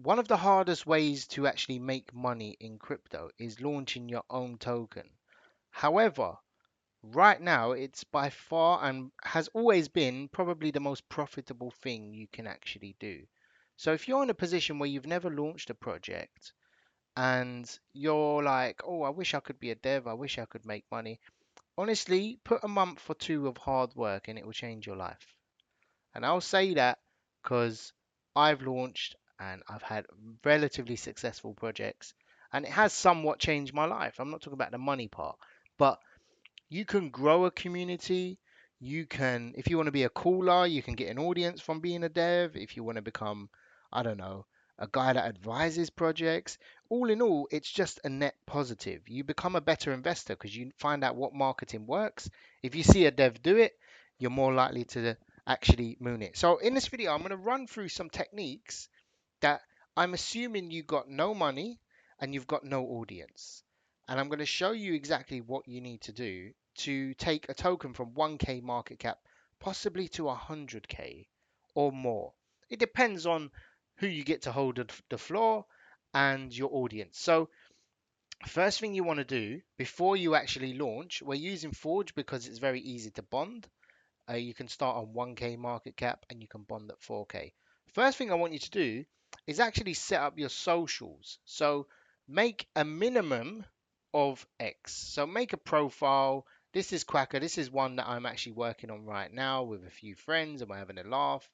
one of the hardest ways to actually make money in crypto is launching your own token. However, right now it's by far and has always been probably the most profitable thing you can actually do. So if you're in a position where you've never launched a project and you're like, oh, I wish I could be a dev, I wish I could make money. Honestly, put a month or two of hard work and it will change your life. And I'll say that because I've launched and I've had relatively successful projects and it has somewhat changed my life. I'm not talking about the money part, but you can grow a community. You can, if you want to be a caller, you can get an audience from being a dev. If you want to become, I don't know, a guy that advises projects, all in all, it's just a net positive. You become a better investor because you find out what marketing works. If you see a dev do it, you're more likely to actually moon it. So in this video, I'm going to run through some techniques that I'm assuming you got no money and you've got no audience. And I'm going to show you exactly what you need to do to take a token from 1k market cap possibly to 100k or more. It depends on who you get to hold the floor and your audience. So first thing you want to do before you actually launch, we're using Forge because it's very easy to bond. You can start on 1k market cap and you can bond at 4k. First thing I want you to do is actually set up your socials. So make a minimum of X. So make a profile. This is Quacker. This is one that I'm actually working on right now with a few friends and we're having a laugh.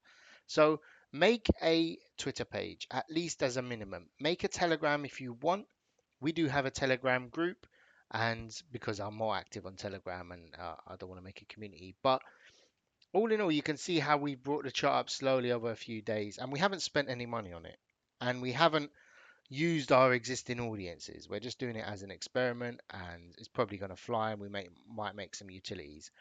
So make a Twitter page, at least as a minimum. Make a Telegram if you want. We do have a Telegram group, and because I'm more active on Telegram and I don't want to make a community, but all in all, you can see how we brought the chart up slowly over a few days, and we haven't spent any money on it, and we haven't used our existing audiences. We're just doing it as an experiment, and it's probably going to fly, and might make some utilities.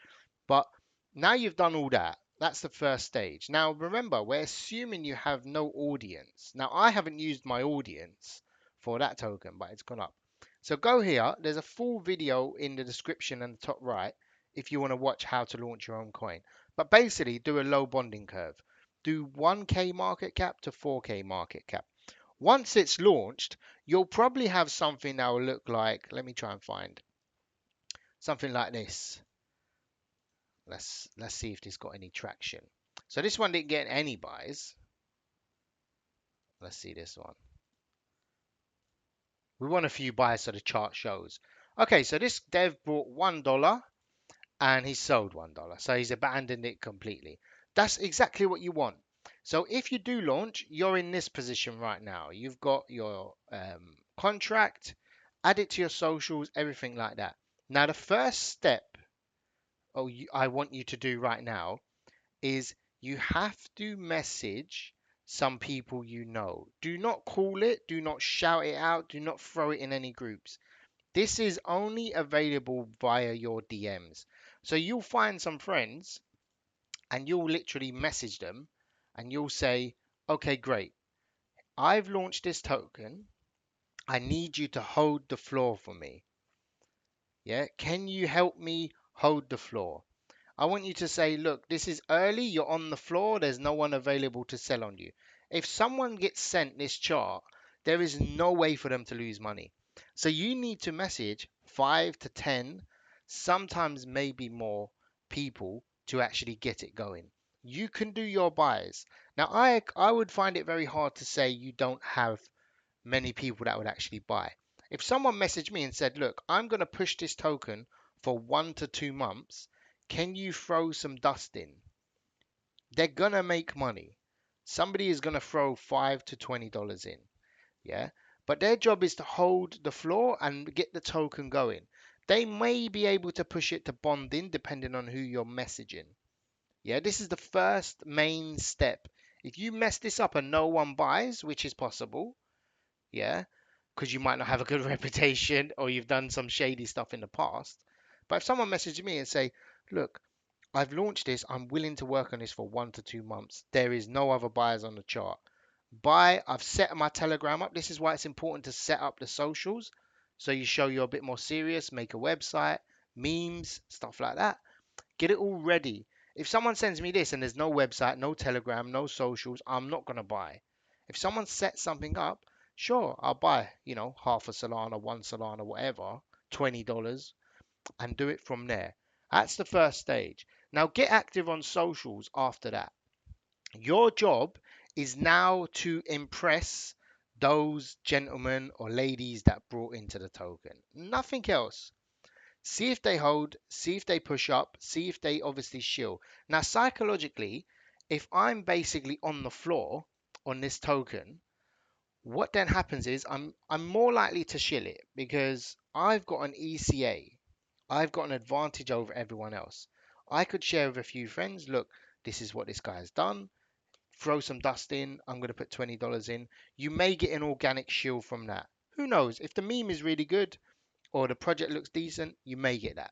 But now you've done all that. That's the first stage. Now remember, we're assuming you have no audience. Now I haven't used my audience for that token, but it's gone up. So go here. There's a full video in the description and the top right if you want to watch how to launch your own coin. But basically, do a low bonding curve. Do 1k market cap to 4k market cap. Once it's launched, you'll probably have something that will look like, let me try and find something like this. Let's see if this got any traction. So this one didn't get any buys. Let's see this one. We want a few buys so the chart shows. Okay, so this dev bought $1 and he sold $1. So he's abandoned it completely. That's exactly what you want. So if you do launch, you're in this position right now. You've got your contract, add it to your socials, everything like that. Now the first step I want you to do right now is you have to message some people you know. Do not call it, do not shout it out, do not throw it in any groups. This is only available via your DMs. So you'll find some friends and you'll literally message them and you'll say, okay, great. I've launched this token. I need you to hold the floor for me. Yeah. Can you help me hold the floor? I want you to say, look, this is early. You're on the floor. There's no one available to sell on you. If someone gets sent this chart, there is no way for them to lose money. So you need to message 5 to 10, sometimes maybe more people to actually get it going. You can do your buys. Now, I would find it very hard to say you don't have many people that would actually buy. If someone messaged me and said, look, I'm going to push this token for 1 to 2 months, can you throw some dust in? They're going to make money. Somebody is going to throw $5 to $20 in. Yeah. But their job is to hold the floor and get the token going. They may be able to push it to bond in depending on who you're messaging. Yeah. This is the first main step. If you mess this up and no one buys, which is possible, yeah, because you might not have a good reputation or you've done some shady stuff in the past. But if someone messages me and say, look, I've launched this, I'm willing to work on this for 1 to 2 months. There is no other buyers on the chart. Buy, I've set my Telegram up. This is why it's important to set up the socials. So you show you're a bit more serious, make a website, memes, stuff like that. Get it all ready. If someone sends me this and there's no website, no Telegram, no socials, I'm not going to buy. If someone sets something up, sure, I'll buy, half a Solana, one Solana, whatever, $20, and do it from there. That's the first stage. Now get active on socials after that. Your job is now to impress those gentlemen or ladies that brought into the token. Nothing else. See if they hold, see if they push up, see if they obviously shill. Now, psychologically, if I'm basically on the floor on this token, what then happens is I'm more likely to shill it because I've got an ECA. I've got an advantage over everyone else. I could share with a few friends, look, this is what this guy has done. Throw some dust in. I'm going to put $20 in. You may get an organic shield from that. Who knows? If the meme is really good or the project looks decent, you may get that.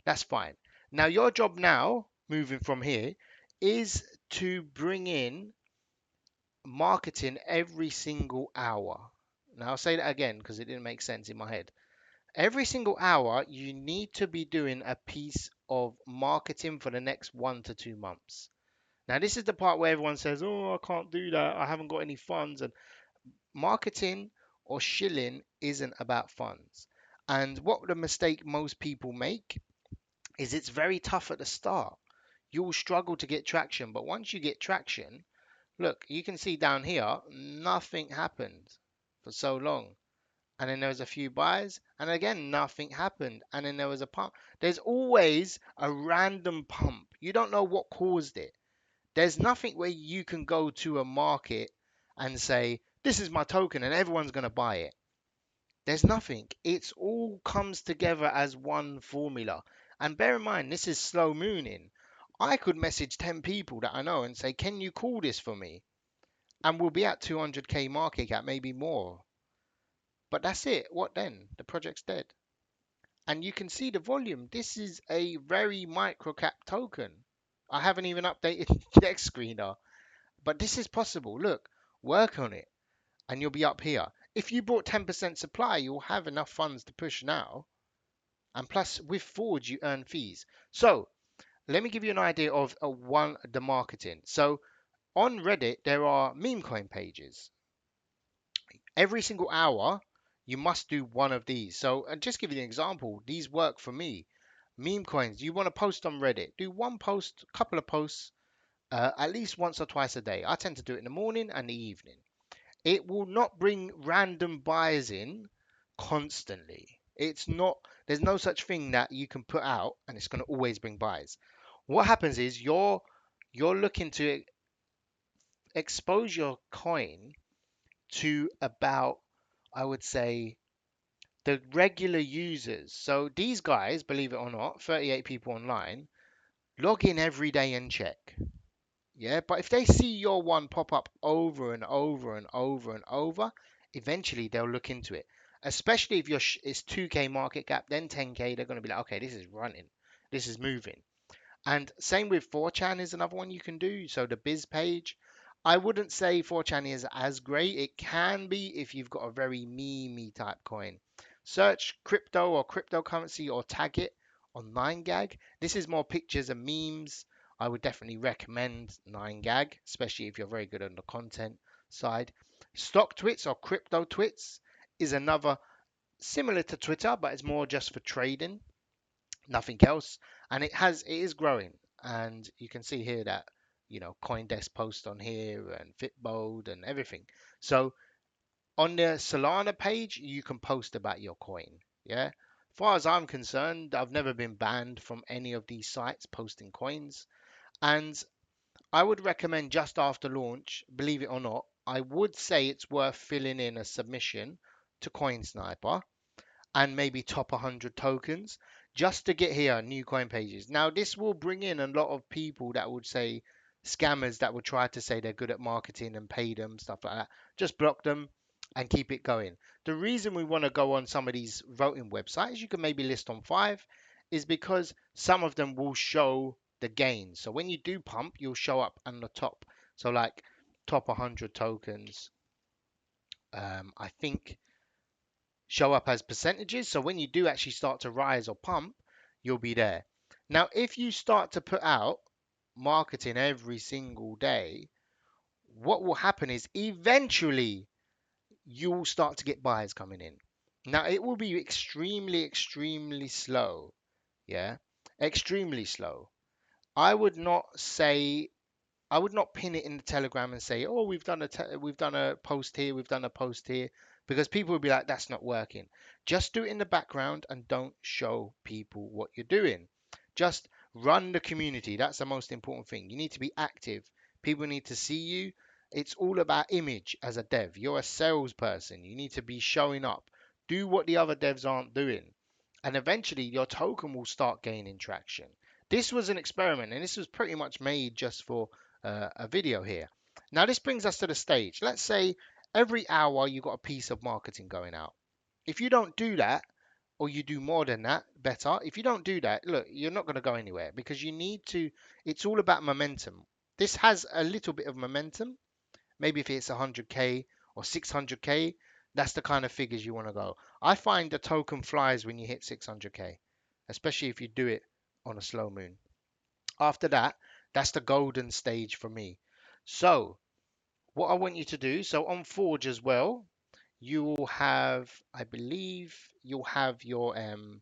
That's fine. Now, your job now, moving from here, is to bring in marketing every single hour. Now, I'll say that again because it didn't make sense in my head. Every single hour, you need to be doing a piece of marketing for the next 1 to 2 months. Now, this is the part where everyone says, oh, I can't do that. I haven't got any funds. And marketing or shilling isn't about funds. And what the mistake most people make is it's very tough at the start. You will struggle to get traction. But once you get traction, look, you can see down here, nothing happened for so long. And then there was a few buys, and again, nothing happened. And then there was a pump. There's always a random pump. You don't know what caused it. There's nothing where you can go to a market and say, this is my token, and everyone's going to buy it. There's nothing. It's all comes together as one formula. And bear in mind, this is slow mooning. I could message 10 people that I know and say, can you call this for me? And we'll be at 200k market cap, maybe more. But that's it. What then? The project's dead. And you can see the volume. This is a very micro cap token. I haven't even updated next screener, but this is possible. Look, work on it and you'll be up here. If you bought 10% supply, you'll have enough funds to push now. And plus, with Forge, you earn fees. So let me give you an idea of the marketing. So on Reddit, there are Memecoin pages. Every single hour, you must do one of these. So, and just give you an example, these work for me. Meme coins, you want to post on Reddit, do one post, couple of posts, at least once or twice a day. I tend to do it in the morning and the evening. It will not bring random buyers in constantly. It's not, there's no such thing that you can put out and it's going to always bring buyers. What happens is you're looking to expose your coin to about, I would say, the regular users. So these guys, believe it or not, 38 people online, log in every day and check. Yeah, but if they see your one pop up over and over and over and over, eventually they'll look into it. Especially if it's 2k market cap, then 10k, they're going to be like, okay, this is running, this is moving. And same with 4chan is another one you can do. So the biz page, I wouldn't say 4chan is as great. It can be if you've got a very meme type coin. Search crypto or cryptocurrency or tag it on 9gag. This is more pictures and memes. I would definitely recommend 9gag, especially if you're very good on the content side. Stock twits or crypto twits is another similar to Twitter, but it's more just for trading, nothing else. And it is growing. And you can see here that, CoinDesk post on here and Fitbold and everything. So on the Solana page, you can post about your coin. Yeah. As far as I'm concerned, I've never been banned from any of these sites posting coins. And I would recommend just after launch, believe it or not, I would say it's worth filling in a submission to CoinSniper and maybe top 100 tokens just to get here new coin pages. Now, this will bring in a lot of people that would say scammers that would try to say they're good at marketing and pay them, stuff like that. Just block them and keep it going. The reason we want to go on some of these voting websites, you can maybe list on 5, is because some of them will show the gains. So when you do pump, you'll show up on the top. So like top 100 tokens, I think show up as percentages. So when you do actually start to rise or pump, you'll be there. Now, if you start to put out marketing every single day, what will happen is eventually you will start to get buyers coming in. Now it will be extremely, extremely slow. Yeah, extremely slow. I would not say I would not pin it in the Telegram and say, "Oh, we've done a post here, we've done a post here," because people will be like, "That's not working." Just do it in the background and don't show people what you're doing. Just run the community. That's the most important thing. You need to be active. People need to see you. It's all about image as a dev. You're a salesperson. You need to be showing up. Do what the other devs aren't doing, and eventually your token will start gaining traction. This was an experiment, and this was pretty much made just for a video here. Now, this brings us to the stage. Let's say every hour you got a piece of marketing going out. If you don't do that, or you do more than that, better. If you don't do that, look, you're not going to go anywhere because you need to, it's all about momentum. This has a little bit of momentum. Maybe if it's 100K or 600K, that's the kind of figures you want to go. I find the token flies when you hit 600K, especially if you do it on a slow moon. After that, that's the golden stage for me. So, what I want you to do, so on Forge as well, you will have, I believe, you'll have your on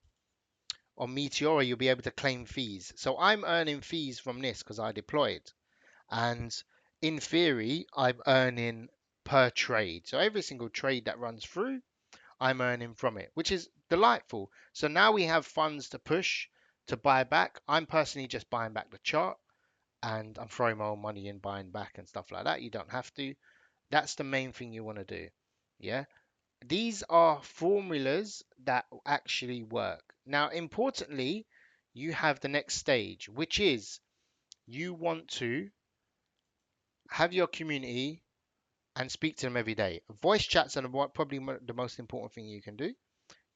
Meteora, you'll be able to claim fees. So I'm earning fees from this because I deployed, and in theory, I'm earning per trade. So every single trade that runs through, I'm earning from it, which is delightful. So now we have funds to push to buy back. I'm personally just buying back the chart and I'm throwing my own money in buying back and stuff like that. You don't have to. That's the main thing you want to do. Yeah. These are formulas that actually work. Now, importantly, you have the next stage, which is you want to have your community and speak to them every day. Voice chats are probably the most important thing you can do.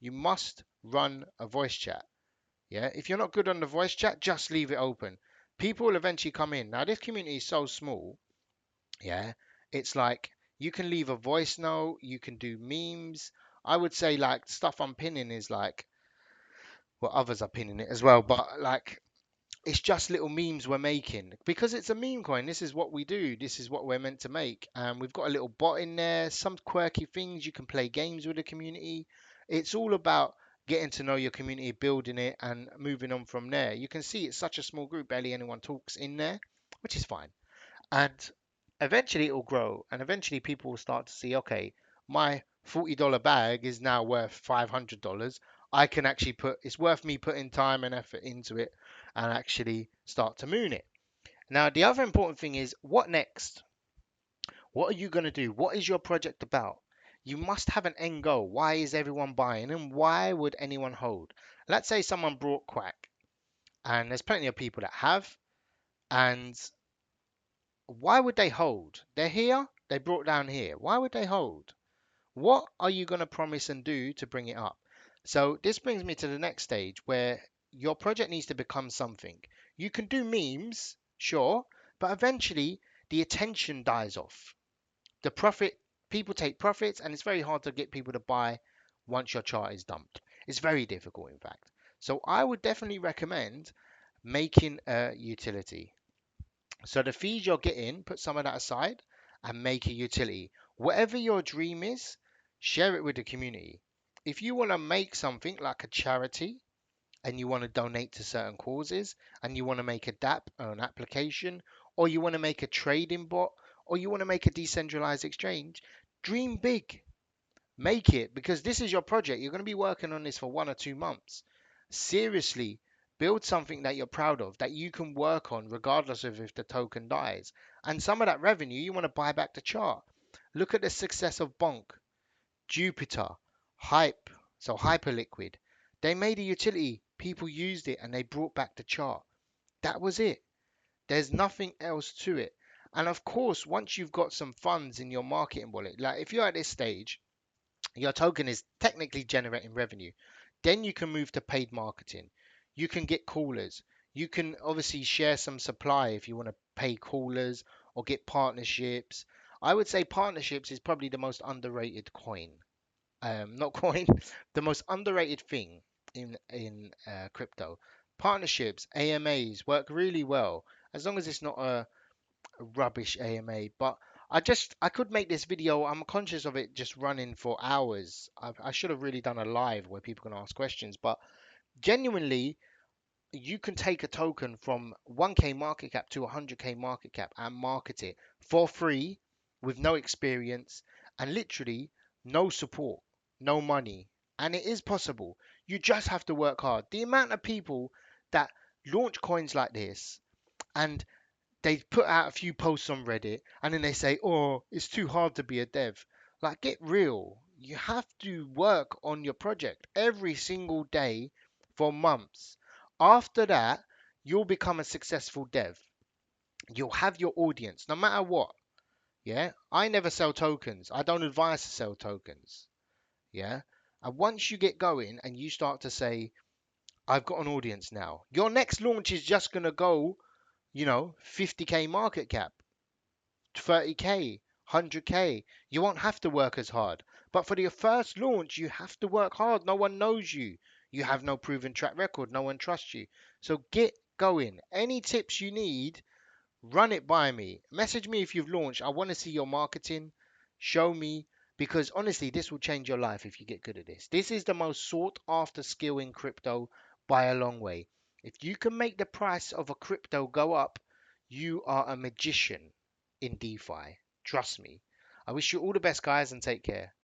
You must run a voice chat. Yeah. If you're not good on the voice chat, just leave it open. People will eventually come in. Now, this community is so small. Yeah, it's like you can leave a voice note, you can do memes. I would say like stuff I'm pinning is like, well, others are pinning it as well, but like it's just little memes we're making because it's a meme coin. This is what we do. This is what we're meant to make. And we've got a little bot in there, some quirky things. You can play games with the community. It's all about getting to know your community, building it, and moving on from there. You can see it's such a small group, barely anyone talks in there, which is fine. And eventually it will grow, and eventually people will start to see, okay, my $40 bag is now worth $500. I can actually put, it's worth me putting time and effort into it and actually start to moon it. Now, the other important thing is what next? What are you going to do? What is your project about? You must have an end goal. Why is everyone buying and why would anyone hold? Let's say someone brought Quack, and there's plenty of people that have, and why would they hold? They're here, they brought down here. Why would they hold? What are you going to promise and do to bring it up? So this brings me to the next stage where your project needs to become something. You can do memes, sure, but eventually the attention dies off. The profit, people take profits, and it's very hard to get people to buy once your chart is dumped. It's very difficult, in fact. So I would definitely recommend making a utility. So the fees you're getting, put some of that aside and make a utility. Whatever your dream is, share it with the community. If you want to make something like a charity and you want to donate to certain causes and you want to make a DApp or an application, or you want to make a trading bot, or you want to make a decentralized exchange, dream big. Make it because this is your project. You're going to be working on this for 1 or 2 months. Seriously, build something that you're proud of, that you can work on regardless of if the token dies. And some of that revenue, you want to buy back the chart. Look at the success of Bonk, Jupiter, Hype, so Hyperliquid. They made a utility, people used it, and they brought back the chart. That was it. There's nothing else to it. And of course, once you've got some funds in your marketing wallet, like if you're at this stage, your token is technically generating revenue. Then you can move to paid marketing. You can get callers. You can obviously share some supply if you want to pay callers or get partnerships. I would say partnerships is probably the most underrated coin. Not coin, the most underrated thing in crypto. Partnerships, AMAs work really well as long as it's not a rubbish AMA. But I could make this video. I'm conscious of it just running for hours. I should have really done a live where people can ask questions, but genuinely, you can take a token from 1k market cap to 100k market cap and market it for free with no experience and literally no support, no money. And it is possible. You just have to work hard. The amount of people that launch coins like this and they put out a few posts on Reddit and then they say, "Oh, it's too hard to be a dev." Like, get real. You have to work on your project every single day for months. After that, you'll become a successful dev. You'll have your audience no matter what. Yeah. I never sell tokens. I don't advise to sell tokens. Yeah. And once you get going and you start to say, "I've got an audience now," your next launch is just going to go, 50k market cap. 30k, 100k. You won't have to work as hard. But for your first launch, you have to work hard. No one knows you. You have no proven track record. No one trusts you. So get going. Any tips you need, run it by me. Message me if you've launched. I want to see your marketing. Show me. Because honestly, this will change your life if you get good at this. This is the most sought after skill in crypto by a long way. If you can make the price of a crypto go up, you are a magician in DeFi. Trust me. I wish you all the best, guys, and take care.